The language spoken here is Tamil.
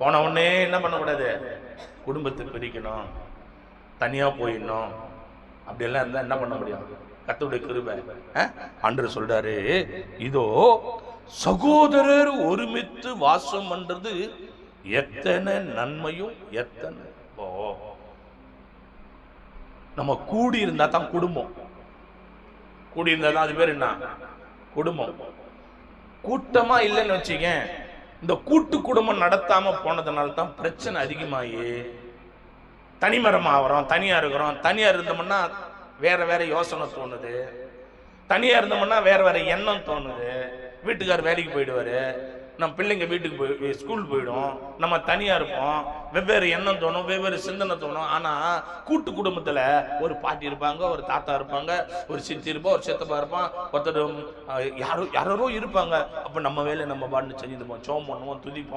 போன உடனே என்ன பண்ணக்கூடாது, குடும்பத்தை பிரிக்கணும், தனியா போயிடணும், அப்படியெல்லாம் இருந்தா என்ன பண்ண முடியும்? கர்த்தருடைய கிருபை. ஆண்டவர் சொல்றாரு, இதோ சகோதரர் ஒருமித்து வாசம் பண்றது எத்தனை நன்மையும் எத்தனை. நம்ம கூடி இருந்தா தான் குடும்பம். கூடி இருந்தா தான் அது பேர் என்ன? குடும்பம். கூட்டமா இல்லைன்னு வச்சுக்க, இந்த கூட்டு குடும்பம் நடத்தாம போனதுனால தான் பிரச்சனை அதிகமாகி தனிமரம் ஆகிறோம், தனியா இருக்கிறோம். தனியா இருந்தோம்னா வேற வேற யோசனை தோணுது, தனியா இருந்தோம்னா வேற வேற எண்ணம் தோணுது. வீட்டுக்கார் வேலைக்கு போயிடுவாரு, நம்ம பிள்ளைங்க வீட்டுக்கு போய் ஸ்கூல் போயிடும், நம்ம தனியா இருப்போம், வெவ்வேறு எண்ணம் தோணும், வெவ்வேறு சிந்தனை தோணும். ஆனா கூட்டு குடும்பத்துல ஒரு பாட்டி இருப்பாங்க, ஒரு தாத்தா இருப்பாங்க, ஒரு சித்தி இருப்பா, ஒரு சித்தப்பா இருப்பான், ஒருத்தர் யாரோ யாரோ இருப்பாங்க. அப்ப நம்ம வேலை நம்ம பாட்டு செஞ்சுருப்போம், சோம் பண்ணுவோம், துதிப்போம்.